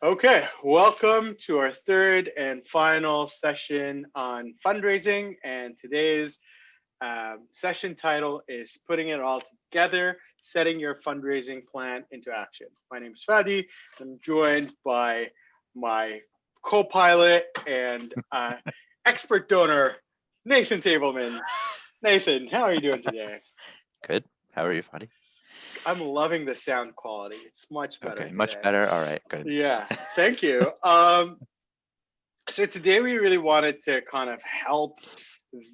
Okay, welcome to our third and final session on fundraising. And today's session title is Putting It All Together, Setting Your Fundraising Plan into Action. My name is Fadi. I'm joined by my co-pilot and expert donor, Nathan Tableman. Nathan, how are you doing today? Good. How are you, Fadi? I'm loving the sound quality. It's much better Okay, today. much better. All right, good. Yeah, thank you. So today we really wanted to kind of help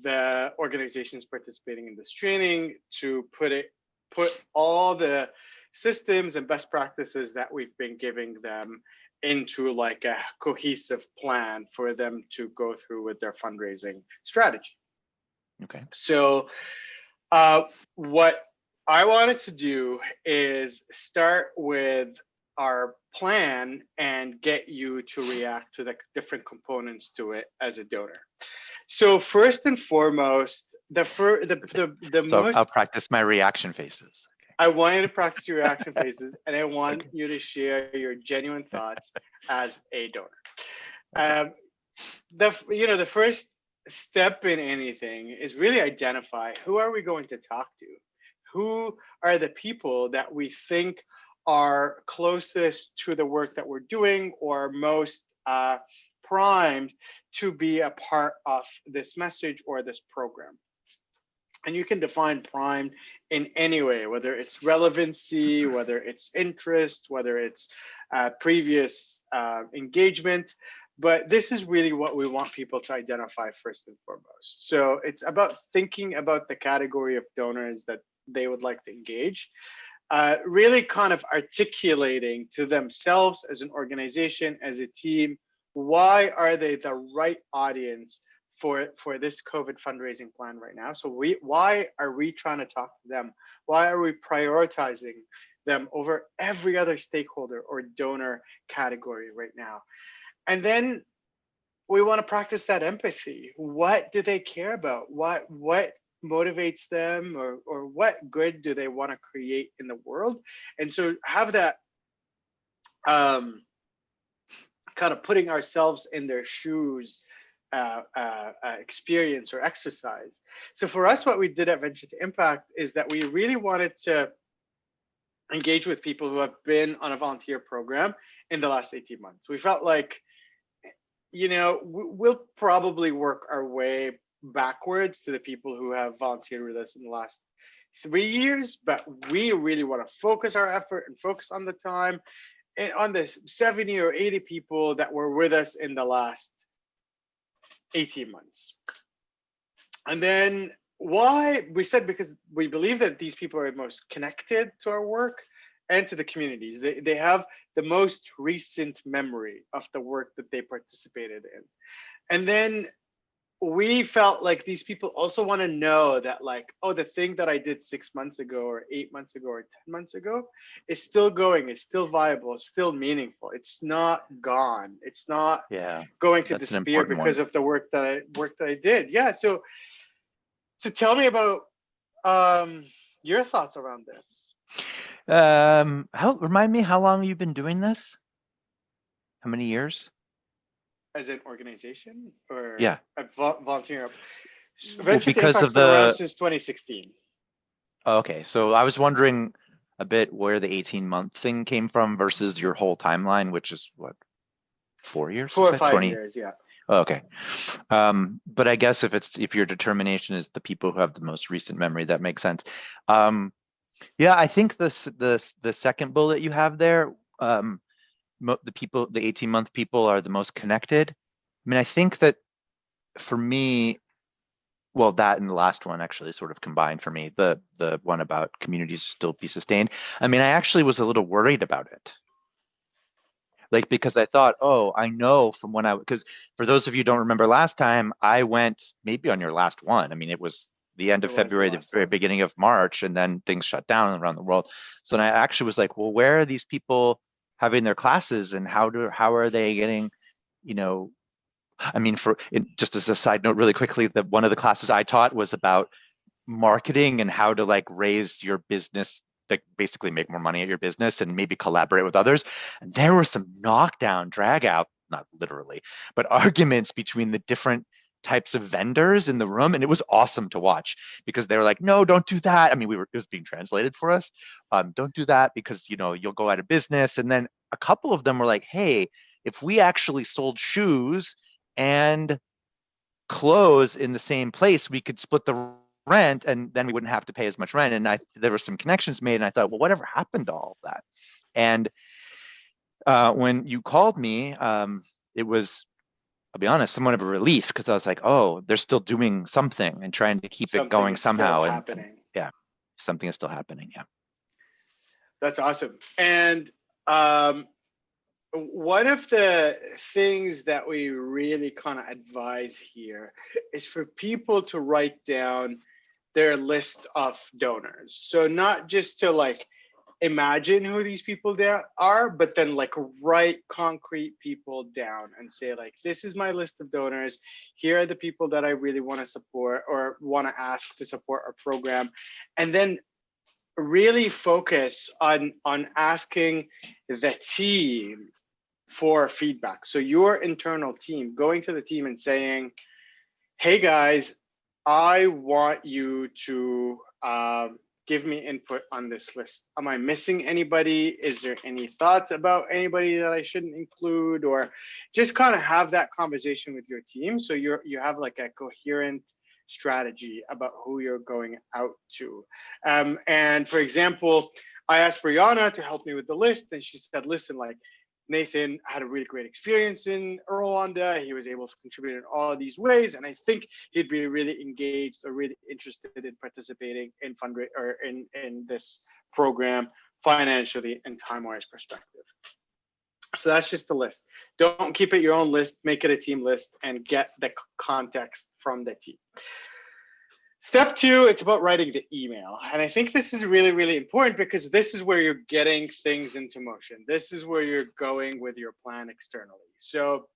the organizations participating in this training to put all the systems and best practices that we've been giving them into like a cohesive plan for them to go through with their fundraising strategy. Okay. So what I wanted to do is start with our plan and get you to react to the different components to it as a donor. So first and foremost, the So most I'll practice my reaction faces. I want you to practice your reaction faces, and I want Okay. you to share your genuine thoughts as a donor. Okay. Um, the first step in anything is really identify who are we going to talk to, who are the people that we think are closest to the work that we're doing or most primed to be a part of this message or this program. And you can define primed in any way, whether it's relevancy, whether it's interest, whether it's previous engagement. But this is really what we want people to identify first and foremost. So it's about thinking about the category of donors that they would like to engage, really kind of articulating to themselves as an organization, as a team, why are they the right audience for this COVID fundraising plan right now? So why are we trying to talk to them? Why are we prioritizing them over every other stakeholder or donor category right now? And then we want to practice that empathy. What do they care about? What motivates them, or what good do they want to create in the world? And so have that kind of putting ourselves in their shoes experience or exercise. So for us, what we did at Venture to Impact is that we really wanted to engage with people who have been on a volunteer program in the last 18 months. We felt like, we'll probably work our way backwards to the people who have volunteered with us in the last 3 years, but we really want to focus our effort and focus on the time and on the 70 or 80 people that were with us in the last 18 months. And then why we said, because we believe that these people are most connected to our work and to the communities. They have the most recent memory of the work that they participated in. And then we felt like these people also want to know that, like, oh, the thing that I did 6 months ago or 8 months ago or 10 months ago is still going, it's still viable, it's still meaningful. It's not gone. It's not going to That's an disappear important because one. of the work that I did. Yeah. So tell me about your thoughts around this. Remind me how long you've been doing this? How many years? As an organization or Yeah. a volunteer? Well, Venture to because Impact's of been around the since 2016. okay, so I was wondering a bit where the 18-month thing came from versus your whole timeline, which is what, 4 years, you 4 or said? 5 20. years, yeah. Oh, okay. But I guess if your determination is the people who have the most recent memory, that makes sense. Yeah, I think the second bullet you have there, the 18-month people are the most connected. I mean, I think that for me, well, that and the last one actually sort of combined for me, the one about communities still be sustained. I mean, I actually was a little worried about it. Like, because I thought, oh, I know from when because for those of you who don't remember last time, I went maybe on your last one. I mean, it was the end It of was the February, the last very one. beginning of March, and then things shut down around the world. So then I actually was like, well, where are these people having their classes, and how are they getting, you know, I mean, just as a side note, really quickly, one of the classes I taught was about marketing and how to like raise your business that basically make more money at your business and maybe collaborate with others. And there were some knockdown, drag out, not literally, but arguments between the different types of vendors in the room. And it was awesome to watch because they were like, no, don't do that. I mean, it was being translated for us. Don't do that because, you'll go out of business. And then a couple of them were like, hey, if we actually sold shoes and clothes in the same place, we could split the rent and then we wouldn't have to pay as much rent. And there were some connections made and I thought, well, whatever happened to all of that? And when you called me, it was, I'll be honest, somewhat of a relief because I was like, oh, they're still doing something and trying to keep it Something going is still somehow. And happening. yeah, something is still happening. Yeah. That's awesome. And one of the things that we really kind of advise here is for people to write down their list of donors. So not just to like imagine who these people are, but then like write concrete people down and say like, this is my list of donors. Here are the people that I really want to support or want to ask to support our program. And then really focus on asking the team for feedback. So your internal team going to the team and saying, hey guys, I want you to give me input on this list. Am I missing anybody? Is there any thoughts about anybody that I shouldn't include? Or just kind of have that conversation with your team so you have like a coherent strategy about who you're going out to. And for example, I asked Brianna to help me with the list and she said, listen, like Nathan had a really great experience in Rwanda. He was able to contribute in all of these ways. And I think he'd be really engaged or really interested in participating in fundraising or in this program financially and time-wise perspective. So that's just the list. Don't keep it your own list, make it a team list and get the context from the team. Step 2, it's about writing the email. And I think this is really, really important because this is where you're getting things into motion. This is where you're going with your plan externally. So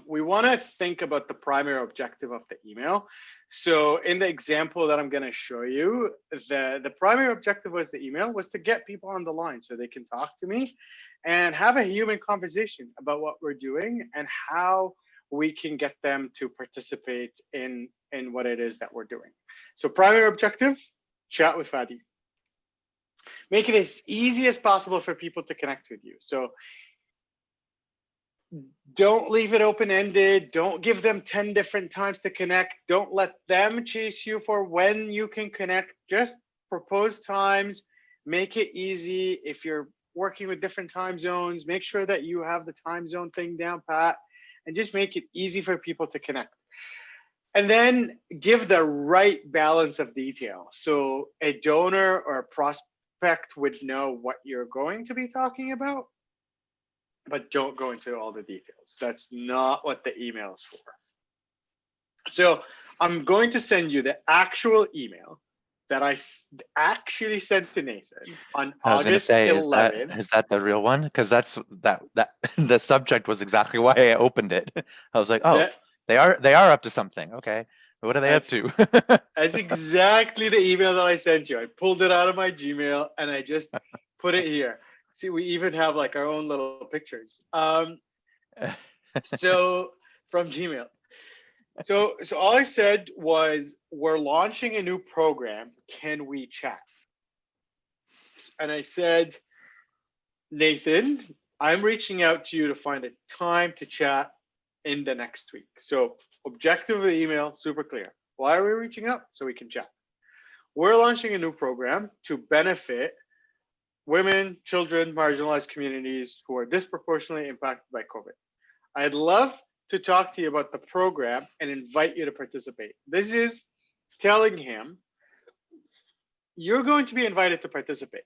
we want to think about the primary objective of the email. So in the example that I'm going to show you, the primary objective was the email was to get people on the line so they can talk to me and have a human conversation about what we're doing and how we can get them to participate in what it is that we're doing. So primary objective, chat with Fadi. Make it as easy as possible for people to connect with you. So don't leave it open-ended. Don't give them 10 different times to connect. Don't let them chase you for when you can connect. Just propose times, make it easy. If you're working with different time zones, make sure that you have the time zone thing down pat and just make it easy for people to connect. And then give the right balance of detail. So a donor or a prospect would know what you're going to be talking about, but don't go into all the details. That's not what the email is for. So I'm going to send you the actual email that I actually sent to Nathan on August 11th. Is that the real one? Because that the subject was exactly why I opened it. I was like, oh, they are up to something. Okay, what are they up to? That's exactly the email that I sent you. I pulled it out of my Gmail and I just put it here. See, we even have like our own little pictures. So from Gmail. So all I said was, we're launching a new program. Can we chat? And I said, Nathan, I'm reaching out to you to find a time to chat in the next week. So objective of the email, super clear. Why are we reaching out? So we can chat. We're launching a new program to benefit women, children, marginalized communities who are disproportionately impacted by COVID. I'd love to talk to you about the program and invite you to participate. This is telling him you're going to be invited to participate.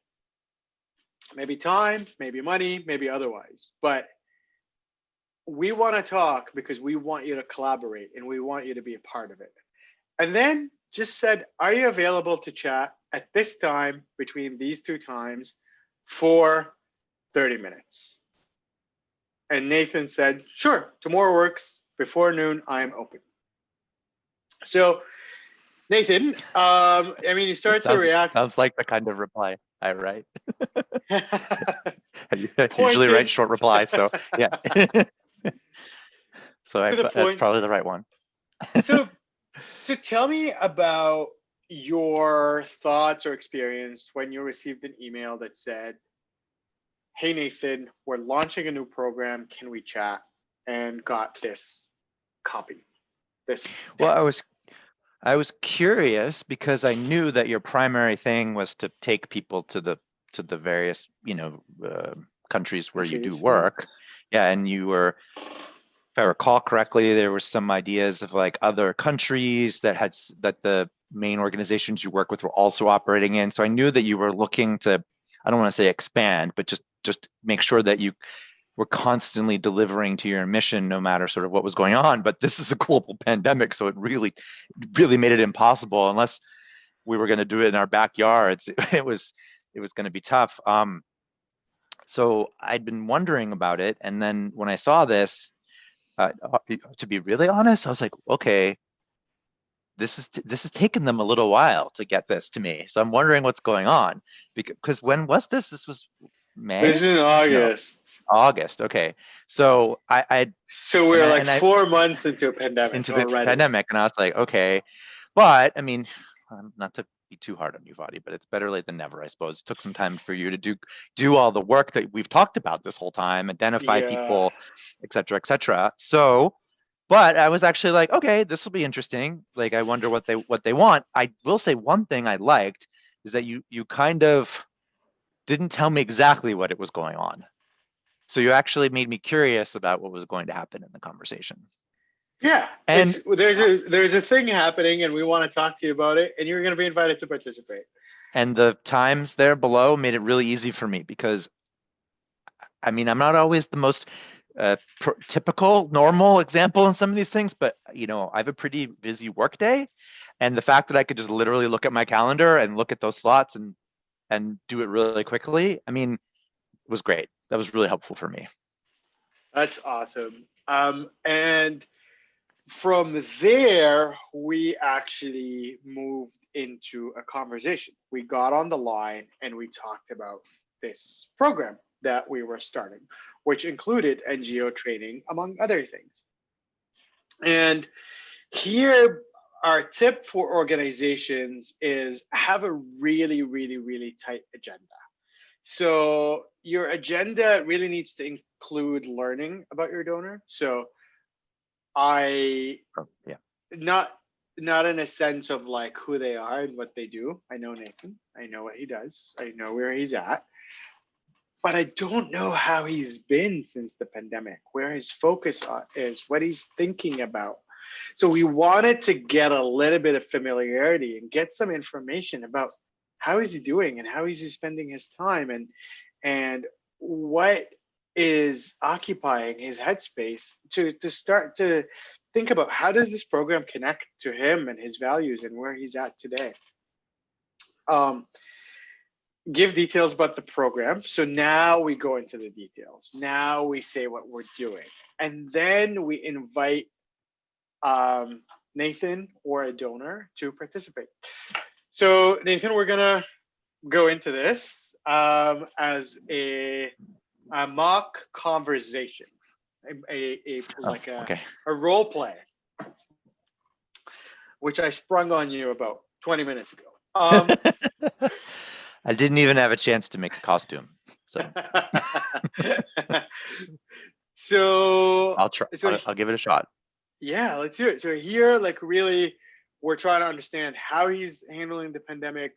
Maybe time, maybe money, maybe otherwise. But we want to talk because we want you to collaborate and we want you to be a part of it. And then just said, are you available to chat at this time between these two times for 30 minutes? And Nathan said, sure, tomorrow works. Before noon, I'm open. So Nathan, I mean, you start to react. Sounds like the kind of reply I write. I usually write Pointed short replies, so yeah. So to the that's point. probably the right one. So, so tell me about your thoughts or experience when you received an email that said, "Hey Nathan, we're launching a new program. Can we chat?" And got this copy, this Well, text. I was curious because I knew that your primary thing was to take people to the various, countries where you do Countries, yeah. work. Yeah, and you were, if I recall correctly, there were some ideas of like other countries that the main organizations you work with were also operating in. So I knew that you were looking to, I don't want to say expand, but just make sure that you were constantly delivering to your mission no matter sort of what was going on. But this is a global pandemic, so it really made it impossible unless we were going to do it in our backyards. It was going to be tough. So I'd been wondering about it, and then when I saw this, to be really honest, I was like, okay, this is taking them a little while to get this to me. So I'm wondering what's going on, because when was this? This was This is May? in No, August. August. Okay, so I So and we're I like and I 4 months into a pandemic into the already. pandemic, and I was like, okay, but I mean, not to be too hard on you, Vadi, but it's better late than never, I suppose. It took some time for you to do all the work that we've talked about this whole time, identify Yeah. people, et cetera, et cetera. So, but I was actually like, okay, this will be interesting. Like, I wonder what they want. I will say one thing I liked is that you kind of didn't tell me exactly what it was going on. So you actually made me curious about what was going to happen in the conversation. Yeah. And It's there's a thing happening and we want to talk to you about it and you're gonna be invited to participate. and the times there below made it really easy for me because I mean, I'm not always the most typical, normal example in some of these things, but I have a pretty busy work day, and the fact that I could just literally look at my calendar and look at those slots and do it really quickly, I mean, it was great. That was really helpful for me. That's awesome. And from there, we actually moved into a conversation. We got on the line and we talked about this program that we were starting, which included NGO training, among other things. And here, our tip for organizations is have a really, really, really tight agenda. So your agenda really needs to include learning about your donor. So I Oh, yeah. not not in a sense of like who they are and what they do. I know Nathan. I know what he does. I know where he's at. But I don't know how he's been since the pandemic, where his focus is, what he's thinking about. So we wanted to get a little bit of familiarity and get some information about how is he doing and how is he spending his time and what is occupying his headspace to start to think about how does this program connect to him and his values and where he's at today. Um, give details about the program. So now we go into the details. Now we say what we're doing. And then we invite Nathan or a donor to participate. So Nathan, we're gonna go into this as a mock conversation, like Okay. a role play, which I sprung on you about 20 minutes ago. I didn't even have a chance to make a costume, so so I'll try. so I'll give it a shot. yeah, let's do it. So here, like really, we're trying to understand how he's handling the pandemic,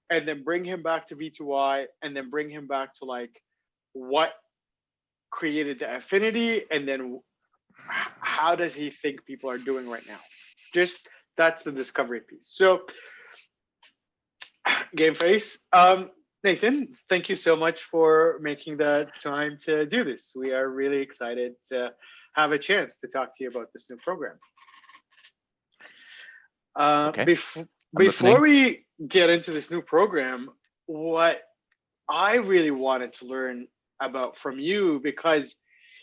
and then bring him back to V2I, and then bring him back to like what created the affinity, and then how does he think people are doing right now? Just that's the discovery piece. So game face. Nathan, thank you so much for making the time to do this. We are really excited to have a chance to talk to you about this new program. Okay, I'm Before listening. we get into this new program, what I really wanted to learn about from you, because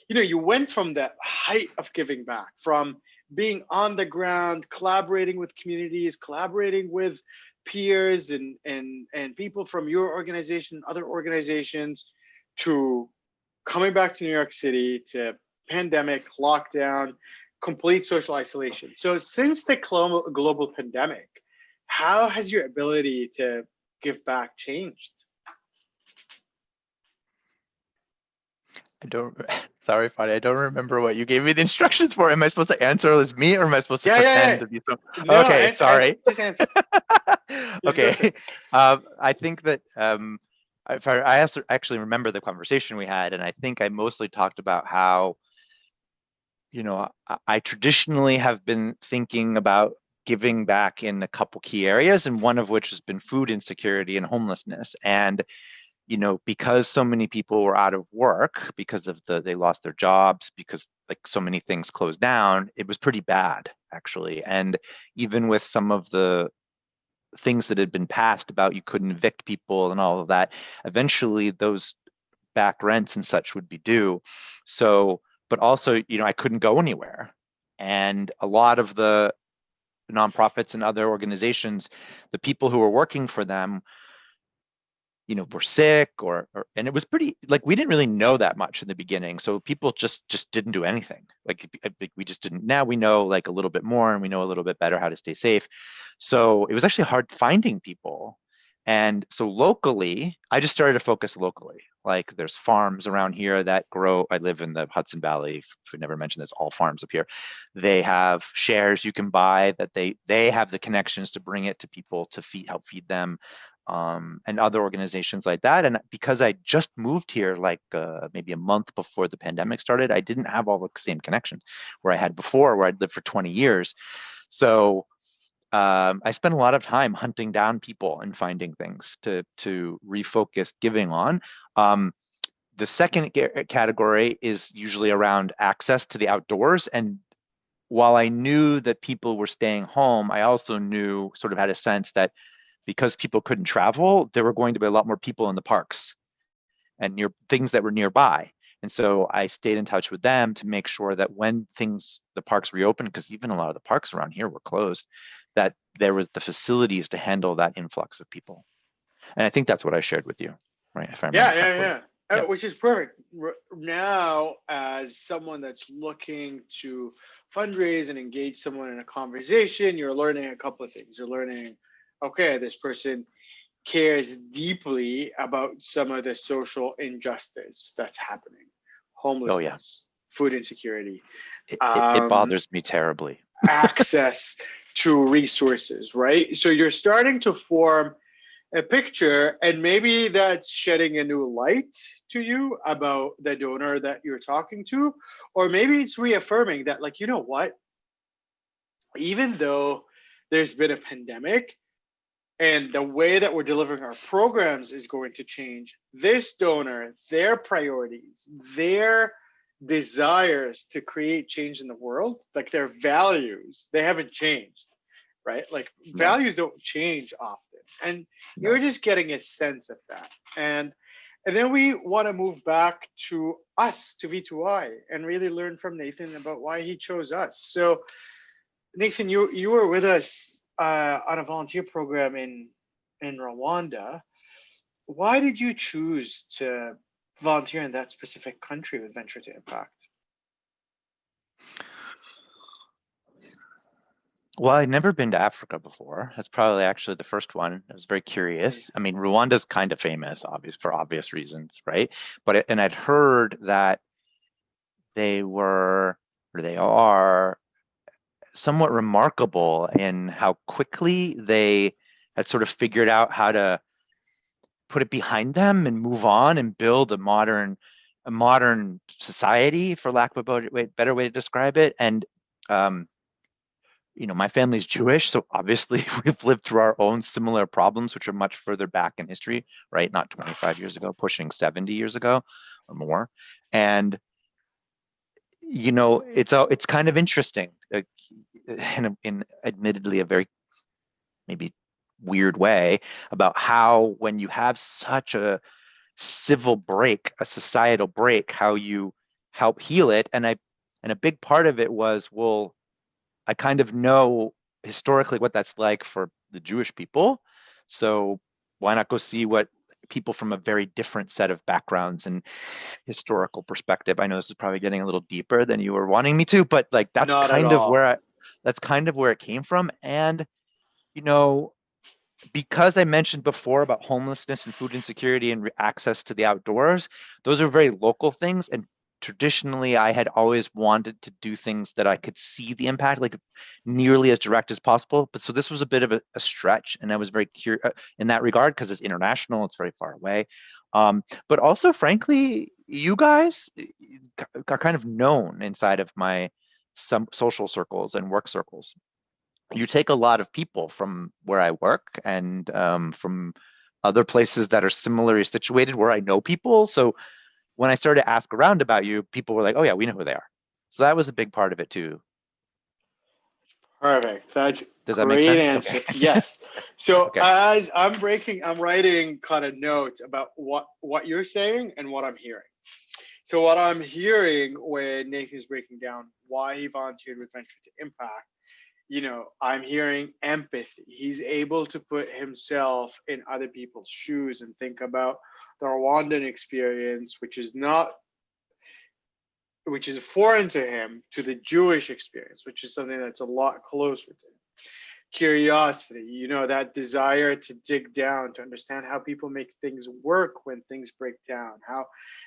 you went from the height of giving back, from being on the ground, collaborating with communities, collaborating with peers and people from your organization, other organizations, to coming back to New York City, to pandemic, lockdown, complete social isolation. So since the global pandemic, how has your ability to give back changed? I don't, sorry, Fadi, I don't remember what you gave me the instructions for. Am I supposed to answer as me, or am I supposed to Yeah, yeah, pretend yeah. to be some? No, Okay, answer, sorry. just answer. Just go for Okay. it. I think that if I have to actually remember the conversation we had, and I think I mostly talked about how, I traditionally have been thinking about giving back in a couple key areas, and one of which has been food insecurity and homelessness. And because so many people were out of work because of they lost their jobs, because like so many things closed down, it was pretty bad actually. And even with some of the things that had been passed about you couldn't evict people and all of that, eventually those back rents and such would be due. So, but also, I couldn't go anywhere. And a lot of the nonprofits and other organizations, the people who were working for them, were sick and it was pretty, like, we didn't really know that much in the beginning. So people just didn't do anything. Like we just didn't. Now we know like a little bit more, and we know a little bit better how to stay safe. So it was actually hard finding people. And so locally, I just started to focus locally. Like there's farms around here that grow. I live in the Hudson Valley. If we never mentioned this, all farms up here. They have shares you can buy that they have the connections to bring it to people to help feed them, and other organizations like that. And because I just moved here like maybe a month before the pandemic started, I didn't have all the same connections where I had before, where I'd lived for 20 years. So I spent a lot of time hunting down people and finding things to refocus giving on. The second category is usually around access to the outdoors. And while I knew that people were staying home, I also sort of had a sense that because people couldn't travel, there were going to be a lot more people in the parks and near things that were nearby. And so I stayed in touch with them to make sure that when the parks reopened, because even a lot of the parks around here were closed, that there was the facilities to handle that influx of people. And I think that's what I shared with you, right? If I remember Yeah, yeah, correctly. yeah. Yeah. Which is perfect. Now, as someone that's looking to fundraise and engage someone in a conversation, you're learning a couple of things. You're learning, okay, this person cares deeply about some of the social injustice that's happening, Oh yeah. homelessness, food insecurity, It bothers me terribly. access to resources, right? So you're starting to form a picture, and maybe that's shedding a new light to you about the donor that you're talking to, or maybe it's reaffirming that, like, you know what, even though there's been a pandemic and the way that we're delivering our programs is going to change, this donor, their priorities, their desires to create change in the world, like their values, they haven't changed, right? Like No, values don't change often. And you're no. just getting a sense of that. And then we want to move back to us, to V2I, and really learn from Nathan about why he chose us. So Nathan, you were with us on a volunteer program in Rwanda. Why did you choose to volunteer in that specific country with Venture to Impact? Well, I'd never been to Africa before. That's probably actually the first one. I was very Mm. curious. I mean, Rwanda's kind of famous, for obvious reasons, right? And I'd heard that they were, or they are, somewhat remarkable in how quickly they had sort of figured out how to put it behind them and move on and build a modern society, for lack of a better way to describe it. And um, my family's Jewish, so obviously we've lived through our own similar problems, which are much further back in history, right? Not 25 years ago, pushing 70 years ago or more. And it's kind of interesting, in admittedly a very maybe weird way, about how when you have such a civil break, a societal break, how you help heal it. And a big part of it was, well, I kind of know historically what that's like for the Jewish people. So why not go see what people from a very different set of backgrounds and historical perspective. I know this is probably getting a little deeper than you were wanting me to, but like Not at all. that's kind of where it came from. And you know, because I mentioned before about homelessness and food insecurity and access to the outdoors, those are very local things. And traditionally, I had always wanted to do things that I could see the impact, like nearly as direct as possible. But so this was a bit of a stretch, and I was very curious in that regard because it's international, it's very far away. But also, frankly, you guys are kind of known inside of my some social circles and work circles. You take a lot of people from where I work and from other places that are similarly situated where I know people. So when I started to ask around about you, people were like, "Oh yeah, we know who they are." So that was a big part of it too. Perfect. That's Does that make great sense? Okay. answer. Yes. So Okay. as I'm writing kind of notes about what you're saying and what I'm hearing. So what I'm hearing when Nathan's breaking down why he volunteered with Venture to Impact, I'm hearing empathy. He's able to put himself in other people's shoes and think about the Rwandan experience, which is foreign to him, to the Jewish experience, which is something that's a lot closer to him. Curiosity, that desire to dig down, to understand how people make things work when things break down.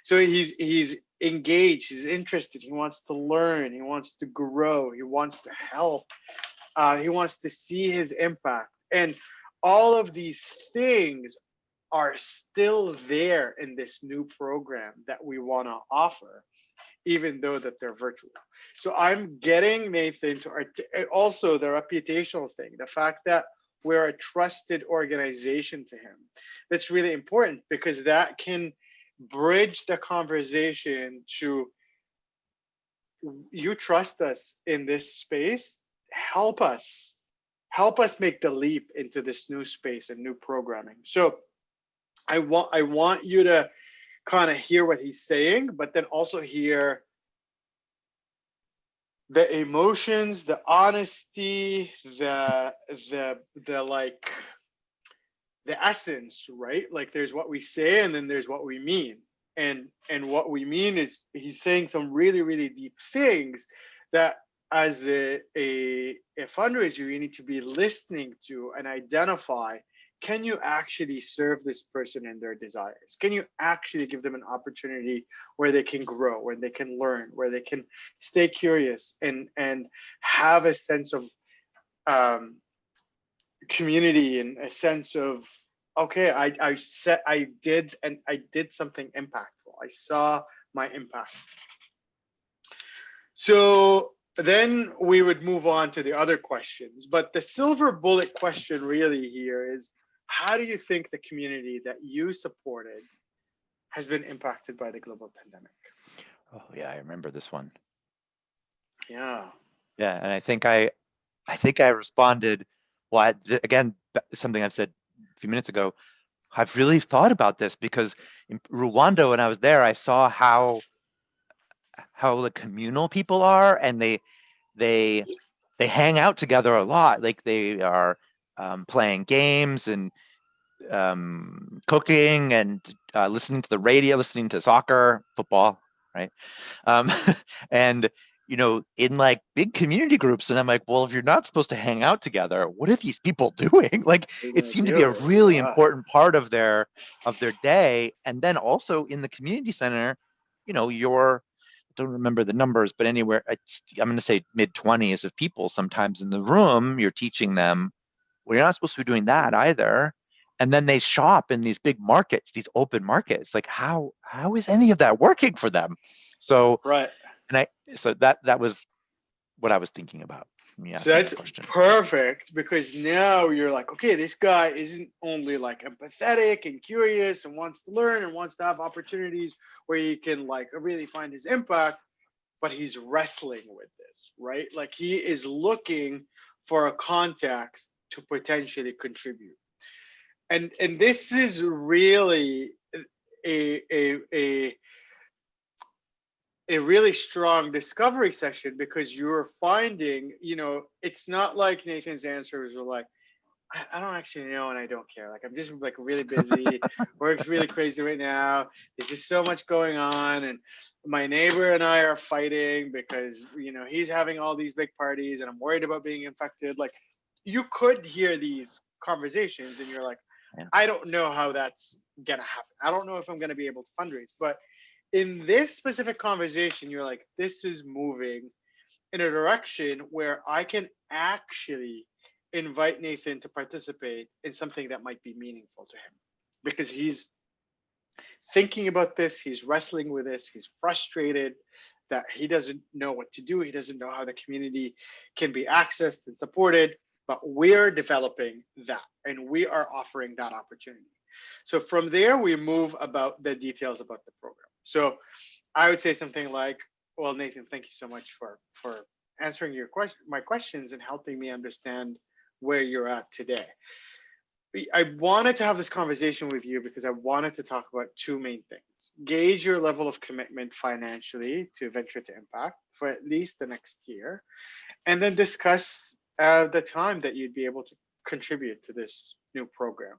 So he's engaged, he's interested, he wants to learn, he wants to grow, he wants to help, he wants to see his impact. And all of these things are still there in this new program that we want to offer, even though that they're virtual. So I'm getting Nathan to also the reputational thing, the fact that we're a trusted organization to him. That's really important because that can bridge the conversation to, you trust us in this space, help us make the leap into this new space and new programming. So I want you to kind of hear what he's saying, but then also hear the emotions, the honesty, the like the essence, right? Like there's what we say and then there's what we mean. And what we mean is he's saying some really, really deep things that as a fundraiser, you need to be listening to and identify, can you actually serve this person and their desires? Can you actually give them an opportunity where they can grow, where they can learn, where they can stay curious and have a sense of um, community and a sense of, okay, I did something impactful. I saw my impact. So then we would move on to the other questions. But the silver bullet question really here is, how do you think the community that you supported has been impacted by the global pandemic? Oh yeah, I remember this one. Yeah. Yeah, and I think I responded. Well, again, something I've said a few minutes ago. I've really thought about this because in Rwanda, when I was there, I saw how the communal people are, and they they hang out together a lot. Like they are playing games and cooking and listening to the radio, listening to soccer, football, right? Um, and in like big community groups, and I'm like, well, if you're not supposed to hang out together, what are these people doing? Like, We're it gonna seemed to be a do. really Yeah. important part of their day. And then also in the community center, you're I don't remember the numbers, but anywhere I'm going to say mid 20s of people sometimes in the room. You're teaching them, well, you're not supposed to be doing that either. And then they shop in these big markets, these open markets. Like how is any of that working for them? So Right. and I so that was what I was thinking about when you So asked me that's that question. perfect because now you're like, okay, this guy isn't only like empathetic and curious and wants to learn and wants to have opportunities where he can like really find his impact, but he's wrestling with this, right? Like he is looking for a context to potentially contribute. And this is really a a really strong discovery session, because you're finding, it's not like Nathan's answers are like, I don't actually know and I don't care. Like, I'm just like really busy, work's really crazy right now. There's just so much going on, and my neighbor and I are fighting because he's having all these big parties and I'm worried about being infected. Like, you could hear these conversations and you're like, Yeah. I don't know how that's gonna happen. I don't know if I'm gonna be able to fundraise. But in this specific conversation, you're like, this is moving in a direction where I can actually invite Nathan to participate in something that might be meaningful to him, because he's thinking about this, he's wrestling with this, he's frustrated that he doesn't know what to do, he doesn't know how the community can be accessed and supported, but we're developing that and we are offering that opportunity. So from there, we move about the details about the program. So I would say something like, well, Nathan, thank you so much for answering my questions and helping me understand where you're at today. I wanted to have this conversation with you because I wanted to talk about two main things. Gauge your level of commitment financially to Venture to Impact for at least the next year, and then discuss the time that you'd be able to contribute to this new program.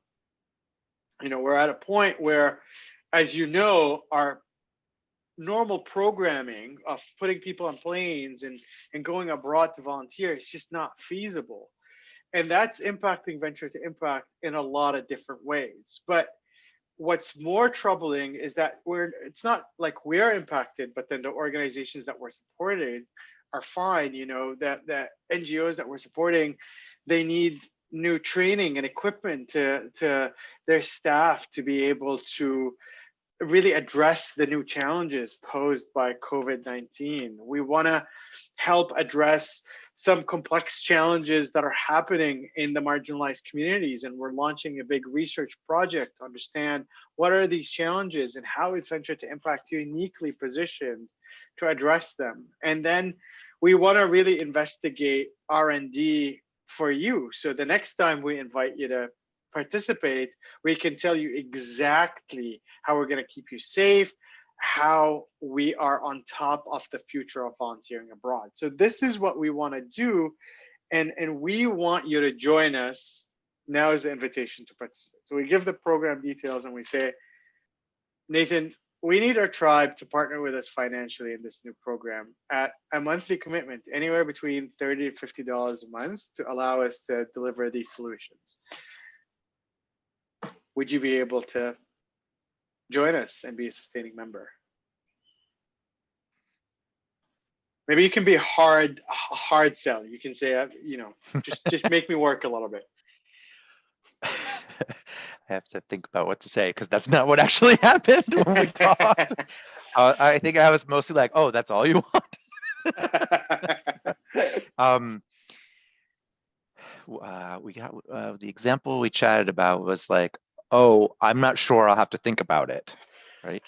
We're at a point where, as you know, our normal programming of putting people on planes and going abroad to volunteer is just not feasible. And that's impacting Venture to Impact in a lot of different ways. But what's more troubling is that it's not like we're impacted, but then the organizations that we're supporting are fine. That NGOs that we're supporting, they need new training and equipment to their staff to be able to really address the new challenges posed by COVID-19. We want to help address some complex challenges that are happening in the marginalized communities. And we're launching a big research project to understand what are these challenges and how is Venture to Impact uniquely positioned to address them. And then we want to really investigate R&D for you. So the next time we invite you to participate, we can tell you exactly how we're going to keep you safe, how we are on top of the future of volunteering abroad. So this is what we want to do, and we want you to join us. Now is the invitation to participate. So we give the program details and we say, Nathan, we need our tribe to partner with us financially in this new program at a monthly commitment, anywhere between $30 to $50 a month, to allow us to deliver these solutions. Would you be able to join us and be a sustaining member? Maybe you can be a hard sell. You can say, just make me work a little bit. I have to think about what to say because that's not what actually happened when we talked. I think I was mostly like, "Oh, that's all you want." We got the example we chatted about was like, "Oh, I'm not sure. I'll have to think about it," right?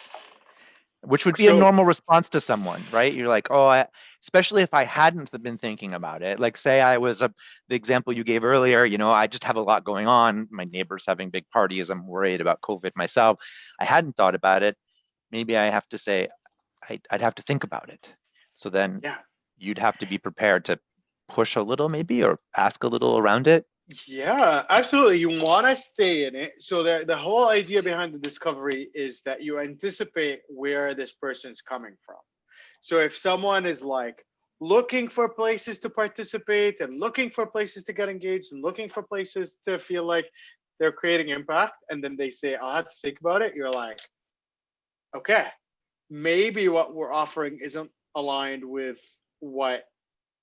Which would be a normal response to someone, right? You're like, "Oh, especially if I hadn't been thinking about it." Like, say I was the example you gave earlier. I just have a lot going on. My neighbor's having big parties. I'm worried about COVID myself. I hadn't thought about it. Maybe I have to say, I'd have to think about it. So then, you'd have to be prepared to push a little, maybe, or ask a little around it. Yeah, absolutely. You want to stay in it. So the whole idea behind the discovery is that you anticipate where this person's coming from. So if someone is like looking for places to participate and looking for places to get engaged and looking for places to feel like they're creating impact, and then they say, I'll have to think about it, you're like, okay, maybe what we're offering isn't aligned with what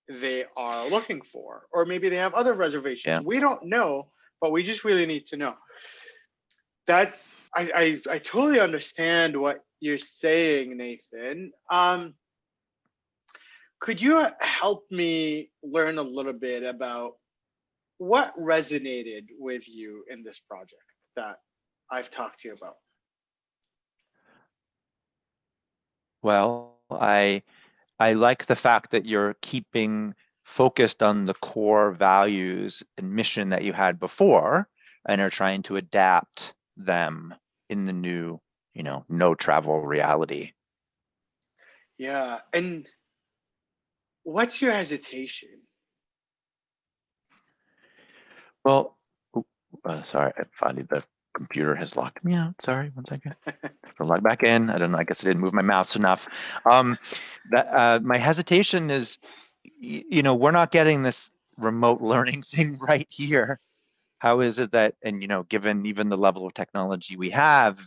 they are looking for, or maybe they have other reservations. We don't know, but we just really need to know. That's I totally understand what you're saying, Nathan. Could you help me learn a little bit about what resonated with you in this project that I've talked to you about? Well, I like the fact that you're keeping focused on the core values and mission that you had before and are trying to adapt them in the new, no travel reality. Yeah. And what's your hesitation? Well, sorry, Fadi, the computer has locked me out. Sorry, one second. For log back in. I don't know. I guess I didn't move my mouse enough. That my hesitation is, we're not getting this remote learning thing right here. How is it that, and given even the level of technology we have,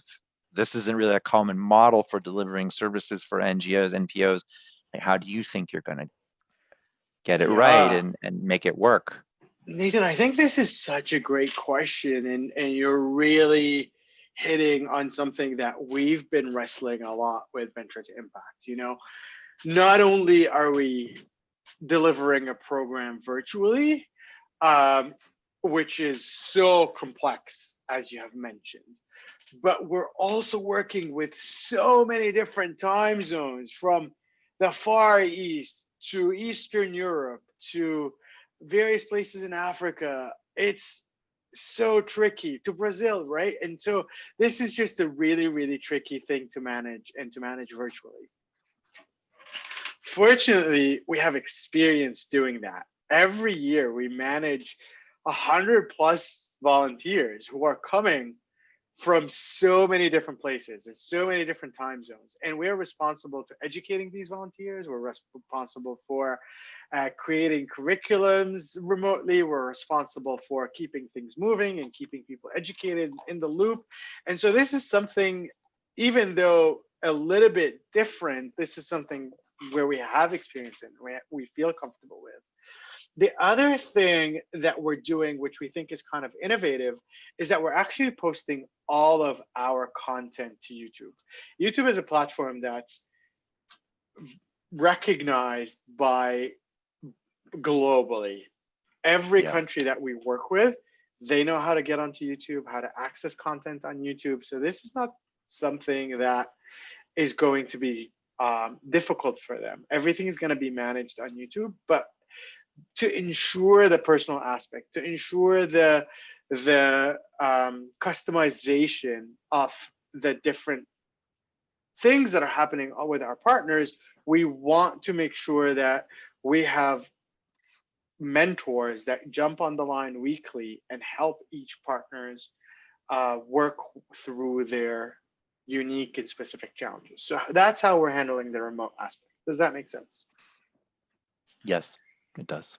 this isn't really a common model for delivering services for NGOs, NPOs. Like, how do you think you're going to get it right Yeah. and make it work? Nathan, I think this is such a great question, and you're really hitting on something that we've been wrestling a lot with Venture to Impact. Not only are we delivering a program virtually, um, which is so complex, as you have mentioned, but we're also working with so many different time zones, from the Far East to Eastern Europe to various places in Africa. It's so tricky, to Brazil, right? And so this is just a really, really tricky thing to manage, and to manage virtually. Fortunately, we have experience doing that. Every year we manage 100+ volunteers who are coming from so many different places and so many different time zones. And we're responsible to educating these volunteers. We're responsible for creating curriculums remotely. We're responsible for keeping things moving and keeping people educated in the loop. And so this is something, even though a little bit different, this is something where we have experience in, we feel comfortable with. The other thing that we're doing, which we think is kind of innovative, is that we're actually posting all of our content to YouTube. YouTube is a platform that's recognized by globally. Every Yeah. country that we work with, they know how to get onto YouTube, how to access content on YouTube. So this is not something that is going to be difficult for them. Everything is going to be managed on YouTube, but to ensure the personal aspect, to ensure the customization of the different things that are happening with our partners, we want to make sure that we have mentors that jump on the line weekly and help each partners work through their unique and specific challenges. So that's how we're handling the remote aspect. Does that make sense? Yes, it does.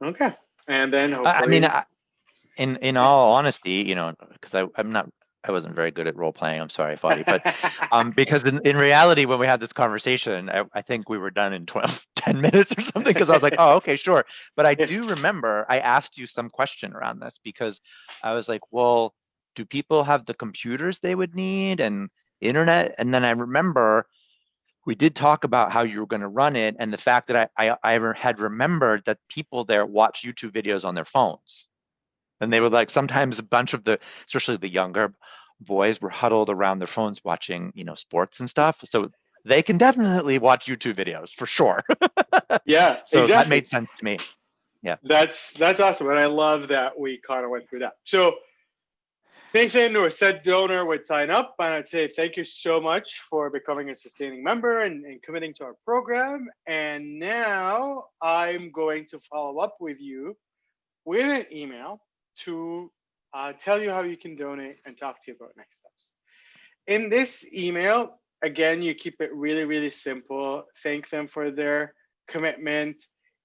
Okay. And then I mean, hopefully, in all honesty, because I wasn't very good at role playing. I'm sorry, Fadi, but because in reality, when we had this conversation, I think we were done in 10 minutes or something. Because I was like, oh, okay, sure. But I do remember I asked you some question around this, because I was like, well, do people have the computers they would need and internet? And then I remember we did talk about how you were going to run it, and the fact that I had remembered that people there watch YouTube videos on their phones. And they would, like, sometimes a bunch of especially the younger boys, were huddled around their phones watching, sports and stuff. So they can definitely watch YouTube videos for sure. yeah, So that exactly. made sense to me. Yeah. That's awesome, and I love that we kind of went through that. So Nathan, or said donor, would sign up, and I'd say thank you so much for becoming a sustaining member and committing to our program. And now I'm going to follow up with you with an email to tell you how you can donate and talk to you about next steps. In this email, again, you keep it really, really simple. Thank them for their commitment,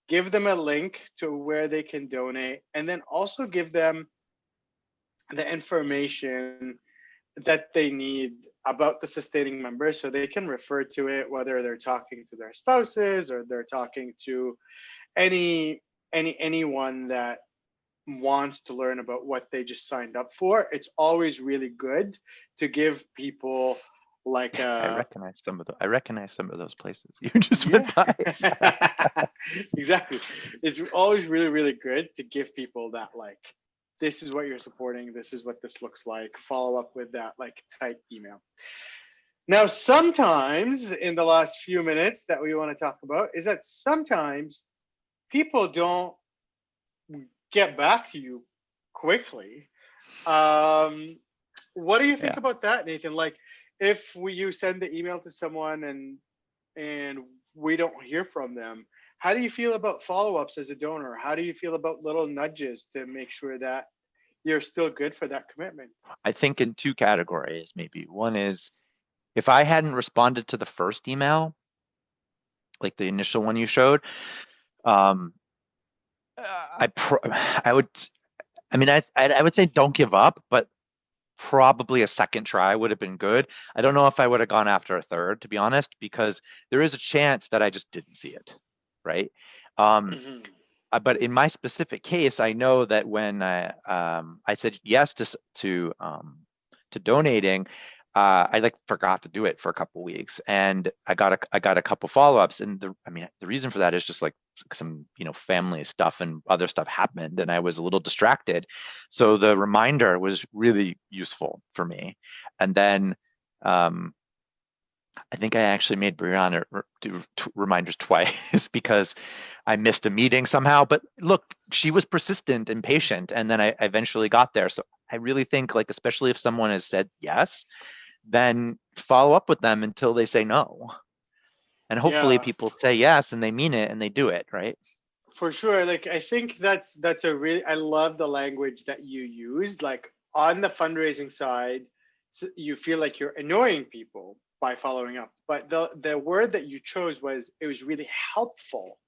give them a link to where they can donate, and then also give them the information that they need about the sustaining members so they can refer to it, whether they're talking to their spouses or they're talking to anyone that wants to learn about what they just signed up for. It's always really good to give people like I a recognize some of those places you just yeah. went by. Exactly. It's always really, really good to give people that, like, this is what you're supporting, this is what this looks like. Follow up with that like type email. Now, sometimes in the last few minutes that we want to talk about is that sometimes people don't get back to you quickly. Um, what do you think Yeah. about that, Nathan? Like, if you send the email to someone and and we don't hear from them. How do you feel about follow-ups as a donor? How do you feel about little nudges to make sure that you're still good for that commitment? I think in two categories, maybe. One is if I hadn't responded to the first email, like the initial one you showed, um, I would, I mean, I would say don't give up, but probably a second try would have been good. I don't know if I would have gone after a third, to be honest, because there is a chance that I just didn't see it, right? Um, Hmm. but in my specific case, I know that when I said yes to donating, I like forgot to do it for a couple weeks, and I got a couple follow-ups, and I mean the reason for that is just like some family stuff and other stuff happened, and I was a little distracted, so the reminder was really useful for me, and then um, I think I actually made Brianna do reminders twice because I missed a meeting somehow. But look, she was persistent and patient, and then I eventually got there. So I really think, like, especially if someone has said yes, then follow up with them until they say no. And hopefully Yeah, people say yes and they mean it and they do it, right? for sure. Like I think that's a really, I love the language that you used. Like on the fundraising side, you feel like you're annoying people by following up, but the word that you chose was, it was really helpful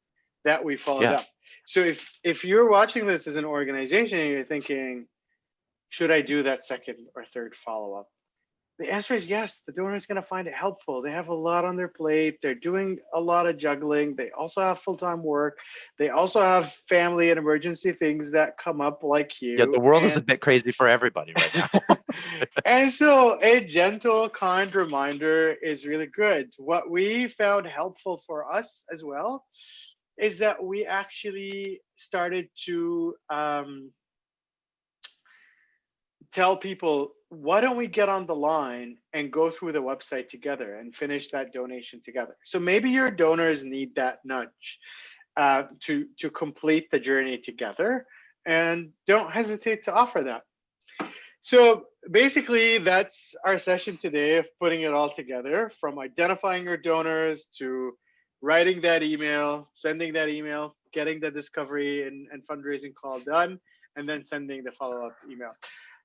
that we followed Yeah. up. So if you're watching this as an organization and you're thinking, should I do that second or third follow up? The answer is yes. The donor is going to find it helpful. They have a lot on their plate. They're doing a lot of juggling. They also have full time work. They also have family and emergency things that come up, like Yeah, you. the world is a And bit crazy for everybody right now. and so a gentle, kind reminder is really good. What we found helpful for us as well is that we actually started to tell people, why don't we get on the line and go through the website together and finish that donation together? So maybe your donors need that nudge to complete the journey together, and don't hesitate to offer that. So basically, that's our session today of putting it all together, from identifying your donors to writing that email, sending that email, getting the discovery and fundraising call done, and then sending the follow up email.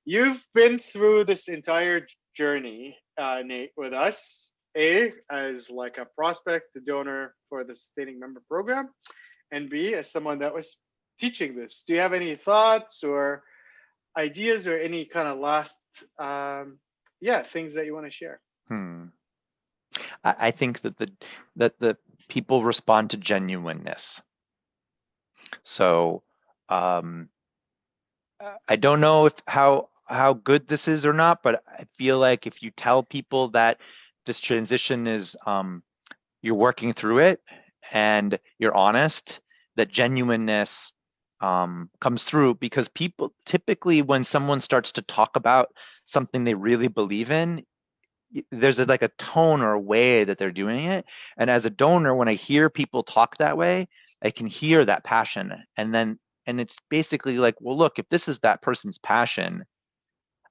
You've been through this entire journey, Nate, with us. A, as like a prospect, the donor for the Sustaining Member Program, and B, as someone that was teaching this. Do you have any thoughts or ideas or any kind of last, things that you want to share? Hmm. I think that the people respond to genuineness. So um, I don't know if how good this is or not, but I feel like if you tell people that this transition is you're working through it and you're honest, that genuineness comes through, because people typically, when someone starts to talk about something they really believe in, there's like a tone or a way that they're doing it. And as a donor, when I hear people talk that way, I can hear that passion. And it's basically like, well, look, if this is that person's passion,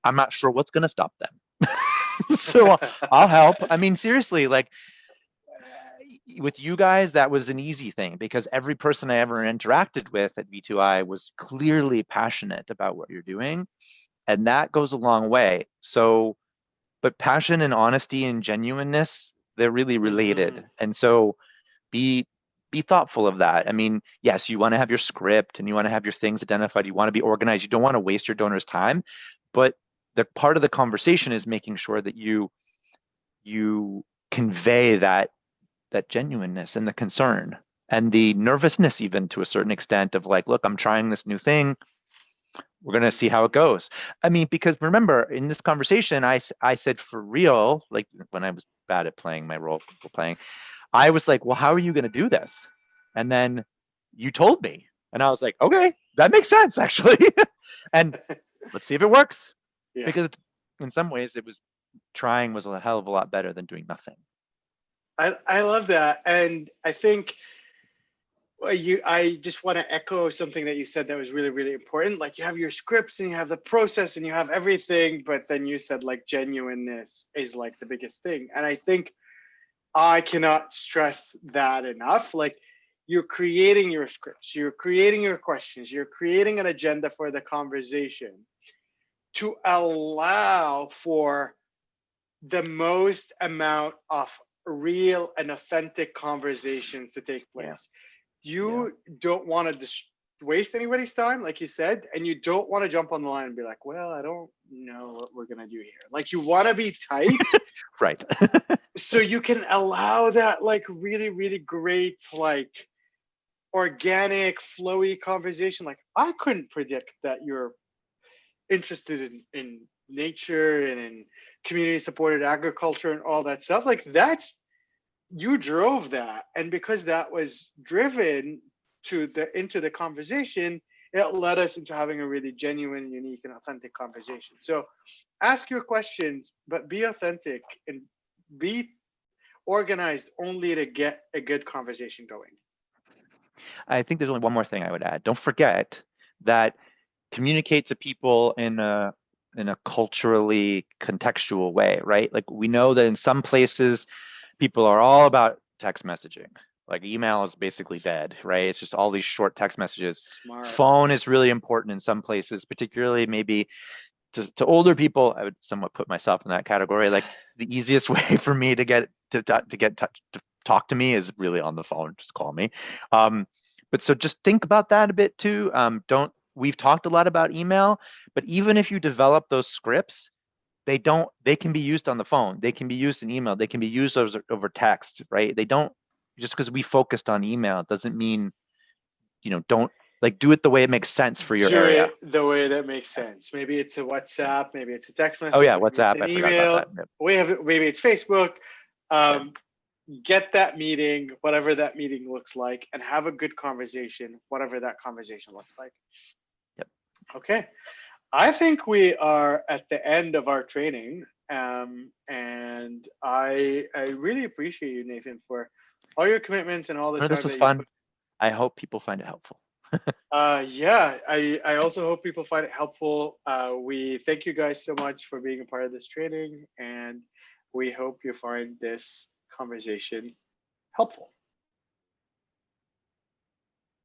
I'm not sure what's going to stop them. So I'll help. I mean, seriously, like with you guys, that was an easy thing because every person I ever interacted with at V2I was clearly passionate about what you're doing. And that goes a long way. So, but passion and honesty and genuineness, they're really related. Hmm. And so be thoughtful of that. I mean, yes, you want to have your script and you want to have your things identified. You want to be organized. You don't want to waste your donor's time, but the part of the conversation is making sure that you convey that genuineness and the concern and the nervousness, even to a certain extent, of like, look, I'm trying this new thing. We're going to see how it Hmm. goes. I mean, because remember in this conversation, I said for real, like when I was bad at playing my role playing, I was like, well, how are you going to do this? And then you told me, and I was like, okay, that makes sense actually. And let's see if it works. Yeah, Because in some ways, it was trying was a hell of a lot better than doing nothing. I love that, and I think, I just want to echo something that you said that was really, really important. Like, you have your scripts and you have the process and you have everything, but then you said like genuineness is like the biggest thing. And I think I cannot stress that enough. Like, you're creating your scripts, you're creating your questions, you're creating an agenda for the conversation to allow for the most amount of real and authentic conversations to take place. You don't want to waste anybody's time, like you said, and you don't want to jump on the line and be like, well, I don't know what we're going to do here. Like, you want to be tight. Right. So you can allow that like really, really great, like organic, flowy conversation. Like, I couldn't predict that you're interested in nature and in community supported agriculture and all that stuff. Like, that's, you drove that, and because that was driven to the into the conversation, it led us into having a really genuine, unique, and authentic conversation. So ask your questions, but be authentic and be organized only to get a good conversation going. I think there's only one more thing I would add. Don't forget that communicate to people in a culturally contextual way, right? Like, we know that in some places people are all about text messaging. Like, email is basically dead, right? It's just all these short text messages. Smart. Phone is really important in some places, particularly maybe to older people. I would somewhat put myself in that category. Like, the easiest way for me to get to talk to me is really on the phone. Just call me. But so just think about that a bit too. We've talked a lot about email, but even if you develop those scripts, they can be used on the phone. They can be used in email. They can be used over text, right? They don't, just because we focused on email doesn't mean, don't, like, do it the way it makes sense for your Do area. it the way that makes sense. Maybe it's a WhatsApp, maybe it's a text Oh message, yeah, maybe it's WhatsApp. an I forgot about email. that. Yep. Maybe it's Facebook. Get that meeting, whatever that meeting looks like, and have a good conversation, whatever that conversation looks like. Yep. Okay. I think we are at the end of our training. And I really appreciate you, Nathan, for all your commitments and all the No, time this was that you fun. put. I hope people find it helpful. Yeah, I also hope people find it helpful. We thank you guys so much for being a part of this training, and we hope you find this conversation helpful.